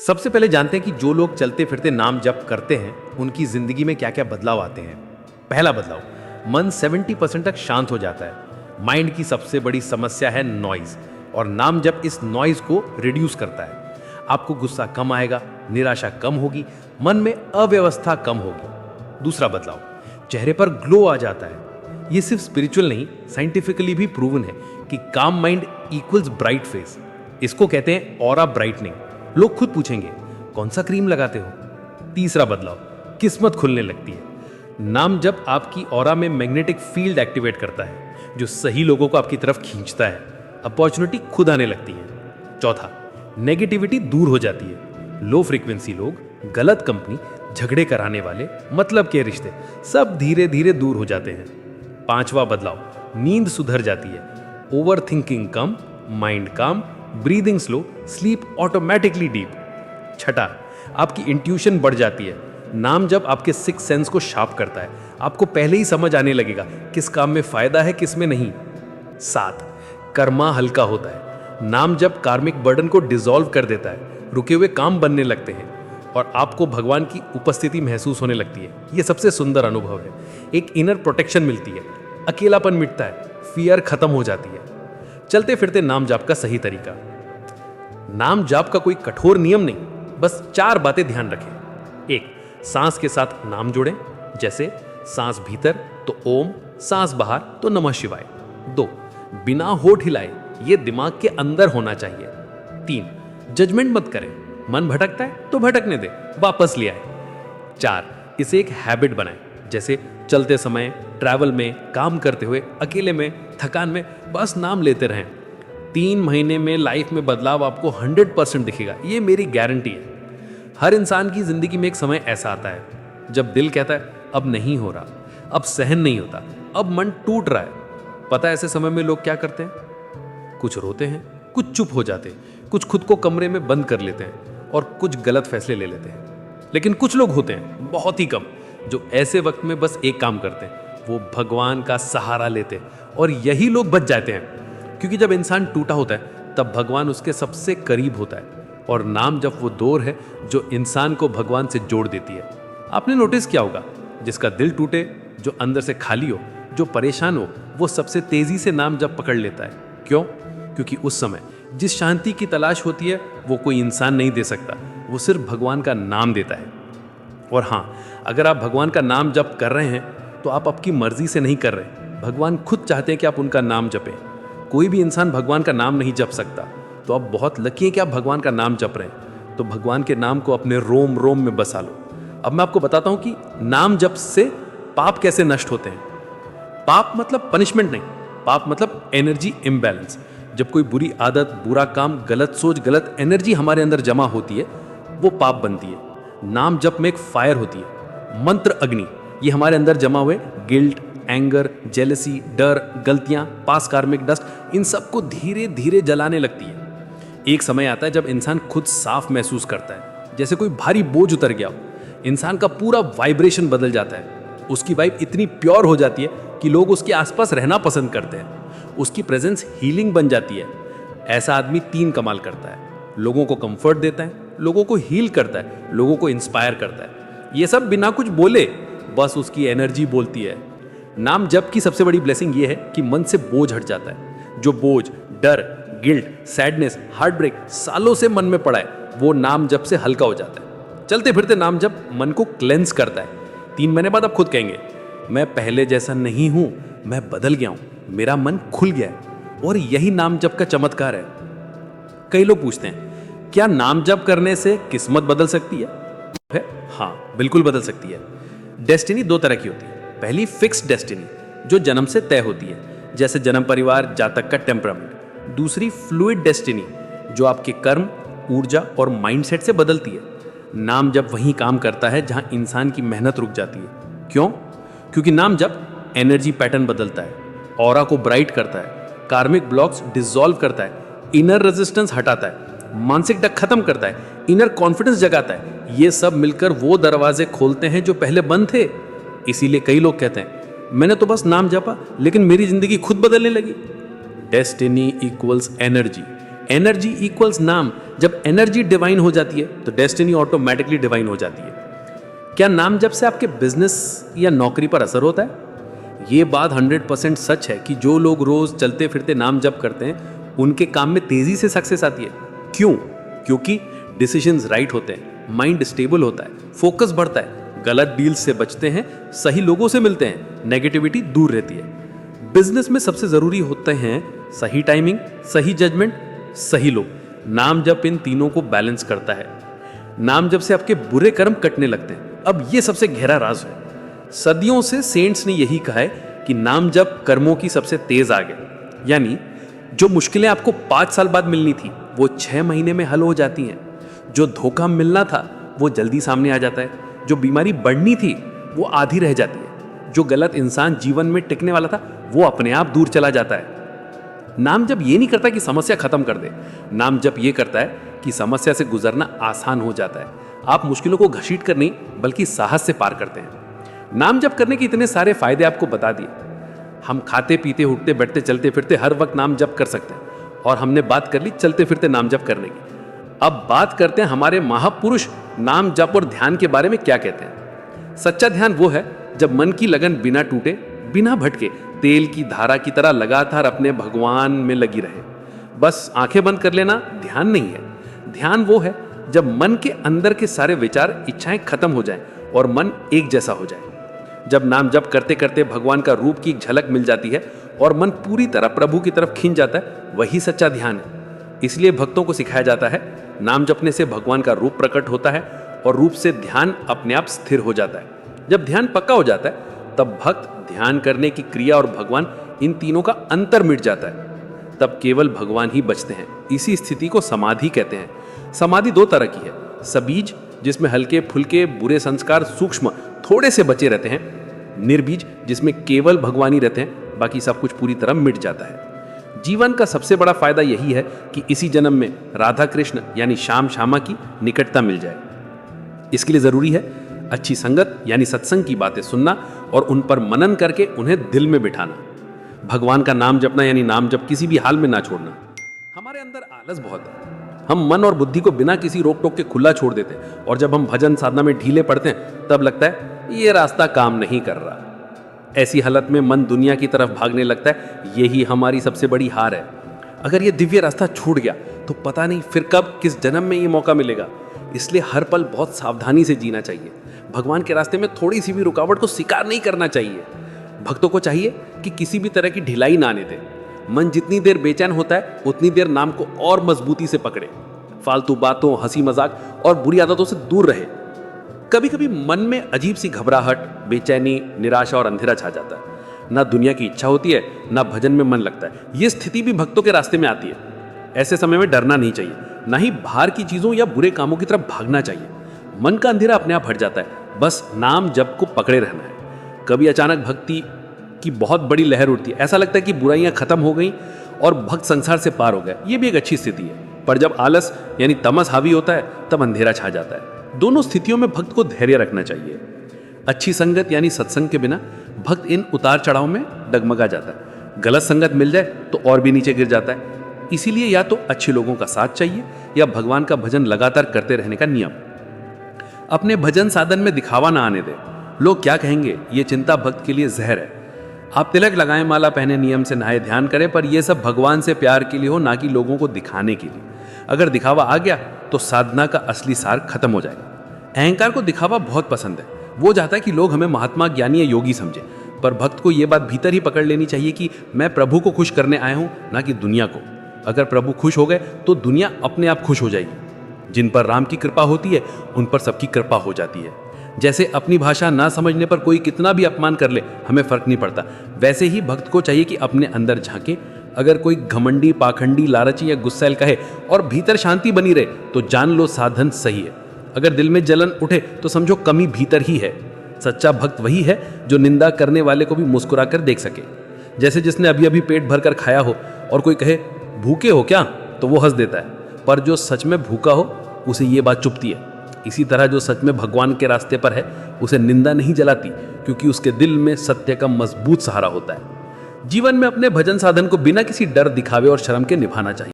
सबसे पहले जानते हैं कि जो लोग चलते फिरते नाम जप करते हैं उनकी जिंदगी में क्या क्या बदलाव आते हैं। पहला बदलाव, मन 70% तक शांत हो जाता है। माइंड की सबसे बड़ी समस्या है नॉइज, और नाम जप इस नॉइज को रिड्यूस करता है। आपको गुस्सा कम आएगा, निराशा कम होगी, मन में अव्यवस्था कम होगी। दूसरा बदलाव, चेहरे पर ग्लो आ जाता है। ये सिर्फ स्पिरिचुअल नहीं, साइंटिफिकली भी प्रूवन है कि काम माइंड इक्वल्स ब्राइट फेस। इसको कहते हैं ऑरा ब्राइटनिंग। लोग खुद पूछेंगे, कौन सा क्रीम लगाते हो? तीसरा बदलाव, किस्मत खुलने लगती है। नाम जप आपकी ऑरा में मैग्नेटिक फील्ड एक्टिवेट करता है, जो सही लोगों को आपकी तरफ खींचता है। अपॉर्चुनिटी खुद आने लगती है। चौथा, नेगेटिविटी दूर हो जाती है। लो फ्रीक्वेंसी लोग, गलत कंपनी, झगड़े कराने वाले, मतलब के रिश्ते सब धीरे धीरे दूर हो जाते हैं। पांचवा बदलाव, नींद सुधर जाती है। ओवर थिंकिंग कम, माइंड काम, breathing slow, sleep automatically deep. छठा, आपकी इंट्यूशन बढ़ जाती है। नाम जब आपके सिक्स सेंस को शार्प करता है, आपको पहले ही समझ आने लगेगा किस काम में फायदा है, किस में नहीं। सात, कर्मा हल्का होता है। नाम जब कार्मिक बर्डन को डिसॉल्व कर देता है, रुके हुए काम बनने लगते हैं और आपको भगवान की उपस्थिति महसूस होने लगती है। यह सबसे सुंदर अनुभव है। एक इनर प्रोटेक्शन मिलती है, अकेलापन मिटता है, फियर खत्म हो जाती है। चलते फिरते नाम जाप का सही तरीका। नाम जाप का कोई कठोर नियम नहीं, बस 4 बातें ध्यान रखें। 1, सांस के साथ नाम जोड़ें, जैसे सांस भीतर तो ओम, सांस बाहर तो नमः शिवाय। 2, बिना होठ हिलाए, ये दिमाग के अंदर होना चाहिए। 3, जजमेंट मत करें, मन भटकता है तो भटकने दे, वापस ले आए। 4, इसे एक हैबिट बनाएं, जैसे चलते समय, ट्रैवल में, काम करते हुए, अकेले में, थकान में, बस नाम लेते रहें। 3 महीने में लाइफ में बदलाव आपको 100% दिखेगा, ये मेरी गारंटी है। हर इंसान की जिंदगी में एक समय ऐसा आता है जब दिल कहता है अब नहीं हो रहा, अब सहन नहीं होता, अब मन टूट रहा है। पता है ऐसे समय में लोग क्या करते हैं? कुछ रोते हैं, कुछ चुप हो जाते हैं, कुछ खुद को कमरे में बंद कर लेते हैं और कुछ गलत फैसले ले लेते हैं। लेकिन कुछ लोग होते हैं, बहुत ही कम, जो ऐसे वक्त में बस एक काम करते हैं, वो भगवान का सहारा लेते हैं। और यही लोग बच जाते हैं, क्योंकि जब इंसान टूटा होता है तब भगवान उसके सबसे करीब होता है। और नाम जब वो डोर है जो इंसान को भगवान से जोड़ देती है। आपने नोटिस किया होगा, जिसका दिल टूटे, जो अंदर से खाली हो, जो परेशान हो, वो सबसे तेजी से नाम जब पकड़ लेता है। क्यों? क्योंकि उस समय जिस शांति की तलाश होती है वो कोई इंसान नहीं दे सकता, वो सिर्फ भगवान का नाम देता है। और हाँ, अगर आप भगवान का नाम जप कर रहे हैं तो आप आपकी मर्जी से नहीं कर रहे। भगवान खुद चाहते हैं कि आप उनका नाम जपें। कोई भी इंसान भगवान का नाम नहीं जप सकता, तो आप बहुत लकी हैं कि आप भगवान का नाम जप रहे हैं। तो भगवान के नाम को अपने रोम रोम में बसा लो। अब मैं आपको बताता हूं कि नाम जप से पाप कैसे नष्ट होते हैं। पाप मतलब पनिशमेंट नहीं, पाप मतलब एनर्जी इम्बैलेंस। जब कोई बुरी आदत, बुरा काम, गलत सोच, गलत एनर्जी हमारे अंदर जमा होती है, वो पाप बनती है। नाम जप में एक फायर होती है, मंत्र अग्नि। ये हमारे अंदर जमा हुए गिल्ट, एंगर, जेलसी, डर, गलतियां, पास कार्मिक डस्ट, इन सबको धीरे धीरे जलाने लगती है। एक समय आता है जब इंसान खुद साफ महसूस करता है, जैसे कोई भारी बोझ उतर गया हो। इंसान का पूरा वाइब्रेशन बदल जाता है। उसकी वाइब इतनी प्योर हो जाती है कि लोग उसके आसपास रहना पसंद करते हैं। उसकी प्रेजेंस हीलिंग बन जाती है। ऐसा आदमी 3 कमाल करता है, लोगों को कंफर्ट देता है, लोगों को हील करता है, लोगों को इंस्पायर करता है। ये सब बिना कुछ बोले, बस उसकी एनर्जी बोलती है। नाम जप की सबसे बड़ी ब्लेसिंग ये है कि मन से बोझ हट जाता है। जो बोझ, डर, गिल्ट, सैडनेस, हार्ट ब्रेक सालों से मन में पड़ा है, वो नाम जप से हल्का हो जाता है। चलते फिरते नाम जप मन को क्लेंस करता है। 3 महीने बाद आप खुद कहेंगे, मैं पहले जैसा नहीं हूं, मैं बदल गया हूं, मेरा मन खुल गया है। और यही नाम जप का चमत्कार है। कई लोग पूछते हैं, क्या नाम जप करने से किस्मत बदल सकती है? हाँ, बिल्कुल बदल सकती है। डेस्टिनी 2 तरह की होती है। पहली फिक्स्ड डेस्टिनी, जो जन्म से तय होती है, जैसे जन्म, परिवार, जातक का टेम्परामेंट। दूसरी फ्लूइड डेस्टिनी, जो आपके कर्म, ऊर्जा और माइंडसेट से बदलती है। नाम जप वहीं काम करता है जहां इंसान की मेहनत रुक जाती है। क्यों? क्योंकि नाम जप एनर्जी पैटर्न बदलता है, ऑरा को ब्राइट करता है, कार्मिक ब्लॉक्स डिसॉल्व करता है, इनर रेजिस्टेंस हटाता है, मानसिक डर खत्म करता है, इनर कॉन्फिडेंस जगाता है। ये सब मिलकर वो दरवाजे खोलते हैं जो पहले बंद थे। इसीलिए कई लोग कहते हैं, मैंने तो बस नाम जपा लेकिन मेरी जिंदगी खुद बदलने लगी। Destiny equals energy, energy equals नाम, जब एनर्जी डिवाइन हो जाती है तो डेस्टिनी ऑटोमेटिकली डिवाइन हो जाती है। क्या नाम जप से आपके बिजनेस या नौकरी पर असर होता है? ये बात 100% सच है कि जो लोग रोज चलते फिरते नाम जप करते हैं उनके काम में तेजी से सक्सेस आती है। क्यों? क्योंकि डिसीजंस राइट होते हैं, माइंड स्टेबल होता है, फोकस बढ़ता है, गलत डील्स से बचते हैं, सही लोगों से मिलते हैं, नेगेटिविटी दूर रहती है। बिजनेस में सबसे जरूरी होते हैं सही टाइमिंग, सही जजमेंट, सही लोग। नाम जप इन तीनों को बैलेंस करता है। नाम जप से आपके बुरे कर्म कटने लगते हैं। अब ये सबसे गहरा राज है। सदियों से सेंट्स ने यही कहा है कि नाम जप कर्मों की सबसे तेज आग है। यानी जो मुश्किलें आपको 5 साल बाद मिलनी थी वो 6 महीने में हल हो जाती हैं। जो धोखा मिलना था वो जल्दी सामने आ जाता है। जो बीमारी बढ़नी थी वो आधी रह जाती है। जो गलत इंसान जीवन में टिकने वाला था वो अपने आप दूर चला जाता है। नाम जप ये नहीं करता कि समस्या खत्म कर दे। नाम जप ये करता है कि समस्या से गुजरना आसान हो जाता है। आप मुश्किलों को घसीट कर नहीं बल्कि साहस से पार करते हैं। नाम जप करने के इतने सारे फायदे आपको बता दिए। हम खाते पीते उठते बैठते चलते फिरते हर वक्त नाम जप कर सकते हैं। और हमने बात कर ली चलते फिरते नाम जप करने की। अब बात करते हैं हमारे महापुरुष नाम जप और ध्यान के बारे में क्या कहते हैं। सच्चा ध्यान वो है जब मन की लगन बिना टूटे, बिना भटके, तेल की धारा की तरह लगातार अपने भगवान में लगी रहे। बस आंखें बंद कर लेना ध्यान नहीं है। ध्यान वो है जब मन के अंदर के सारे विचार, इच्छाएं खत्म हो जाएं और मन एक जैसा हो जाए। जब नाम जप करते करते भगवान का रूप की एक झलक मिल जाती है और मन पूरी तरह प्रभु की तरफ खींच जाता है, वही सच्चा ध्यान है। इसलिए भक्तों को सिखाया जाता है नाम जपने से भगवान का रूप प्रकट होता है और रूप से ध्यान अपने आप स्थिर हो जाता है। जब ध्यान पक्का हो जाता है तब भक्त ध्यान करने की क्रिया और भगवान, इन तीनों का अंतर मिट जाता है। तब केवल भगवान ही बचते हैं। इसी स्थिति को समाधि कहते हैं। समाधि 2 तरह की है। सबीज, जिसमें हल्के फुल्के बुरे संस्कार सूक्ष्म थोड़े से बचे रहते हैं। निर्बीज, जिसमें केवल भगवान ही रहते हैं, बाकी सब कुछ पूरी तरह मिट जाता है। जीवन का सबसे बड़ा फायदा यही है कि इसी जन्म में राधा कृष्ण यानी श्याम श्यामा की निकटता मिल जाए। इसके लिए जरूरी है अच्छी संगत यानी सत्संग की बातें सुनना और उन पर मनन करके उन्हें दिल में बिठाना। भगवान का नाम जपना यानी नाम जप किसी भी हाल में ना छोड़ना। हमारे अंदर आलस बहुत है। हम मन और बुद्धि को बिना किसी रोक टोक के खुला छोड़ देते हैं और जब हम भजन साधना में ढीले पड़ते हैं तब लगता है ये रास्ता काम नहीं कर रहा। ऐसी हालत में मन दुनिया की तरफ भागने लगता है। यही हमारी सबसे बड़ी हार है। अगर ये दिव्य रास्ता छूट गया तो पता नहीं फिर कब किस जन्म में ये मौका मिलेगा। इसलिए हर पल बहुत सावधानी से जीना चाहिए। भगवान के रास्ते में थोड़ी सी भी रुकावट को स्वीकार नहीं करना चाहिए। भक्तों को चाहिए कि किसी भी तरह की ढिलाई ना आने दें। मन जितनी देर बेचैन होता है उतनी देर नाम को और मजबूती से पकड़े। फालतू बातों, हंसी मजाक और बुरी आदतों से दूर रहे। कभी कभी मन में अजीब सी घबराहट, बेचैनी, निराशा और अंधेरा छा जाता है। ना दुनिया की इच्छा होती है, ना भजन में मन लगता है। ये स्थिति भी भक्तों के रास्ते में आती है। ऐसे समय में डरना नहीं चाहिए, ना ही बाहर की चीजों या बुरे कामों की तरफ भागना चाहिए। मन का अंधेरा अपने आप हट जाता है। बस नाम जप को पकड़े रहना है। कभी अचानक भक्ति की बहुत बड़ी लहर उठती है। ऐसा लगता है कि बुराइयां खत्म हो गई और भक्त संसार से पार हो गए। ये भी एक अच्छी स्थिति है। पर जब आलस यानी तमस हावी होता है तब अंधेरा छा जाता है। दोनों स्थितियों में भक्त को धैर्य रखना चाहिए। अच्छी संगत यानी सत्संग के बिना भक्त इन उतार चढ़ाव में डगमगा जाता है। गलत संगत मिल जाए तो और भी नीचे गिर जाता है। इसीलिए या तो अच्छे लोगों का साथ चाहिए या भगवान का भजन लगातार करते रहने का नियम। अपने भजन साधन में दिखावा ना आने दे। लोग क्या कहेंगे, ये चिंता भक्त के लिए जहर है। आप तिलक लगाएं, माला पहने, नियम से नहाए, ध्यान करें, पर यह सब भगवान से प्यार के लिए हो, ना कि लोगों को दिखाने के लिए। अगर दिखावा आ गया तो साधना का असली सार खत्म हो जाएगा। अहंकार को दिखावा बहुत पसंद है। वो चाहता है कि लोग हमें महात्मा, ज्ञानी या योगी समझे। पर भक्त को यह बात भीतर ही पकड़ लेनी चाहिए कि मैं प्रभु को खुश करने आया हूं, ना कि दुनिया को। अगर प्रभु खुश हो गए तो दुनिया अपने आप खुश हो जाएगी। जिन पर राम की कृपा होती है उन पर सबकी कृपा हो जाती है। जैसे अपनी भाषा ना समझने पर कोई कितना भी अपमान कर ले, हमें फर्क नहीं पड़ता, वैसे ही भक्त को चाहिए कि अपने अंदर झांके। अगर कोई घमंडी, पाखंडी, लालची या गुस्सैल कहे और भीतर शांति बनी रहे तो जान लो साधन सही है। अगर दिल में जलन उठे तो समझो कमी भीतर ही है। सच्चा भक्त वही है जो निंदा करने वाले को भी मुस्कुरा कर देख सके। जैसे जिसने अभी अभी पेट भर कर खाया हो और कोई कहे भूखे हो क्या, तो वो हंस देता है, पर जो सच में भूखा हो उसे ये बात चुभती है। इसी तरह जो सच में भगवान के रास्ते पर है उसे निंदा नहीं जलाती, क्योंकि उसके दिल में सत्य का मजबूत सहारा होता है। जीवन में अपने भजन साधन को बिना किसी डर, दिखावे और शर्म के निभाना चाहिए।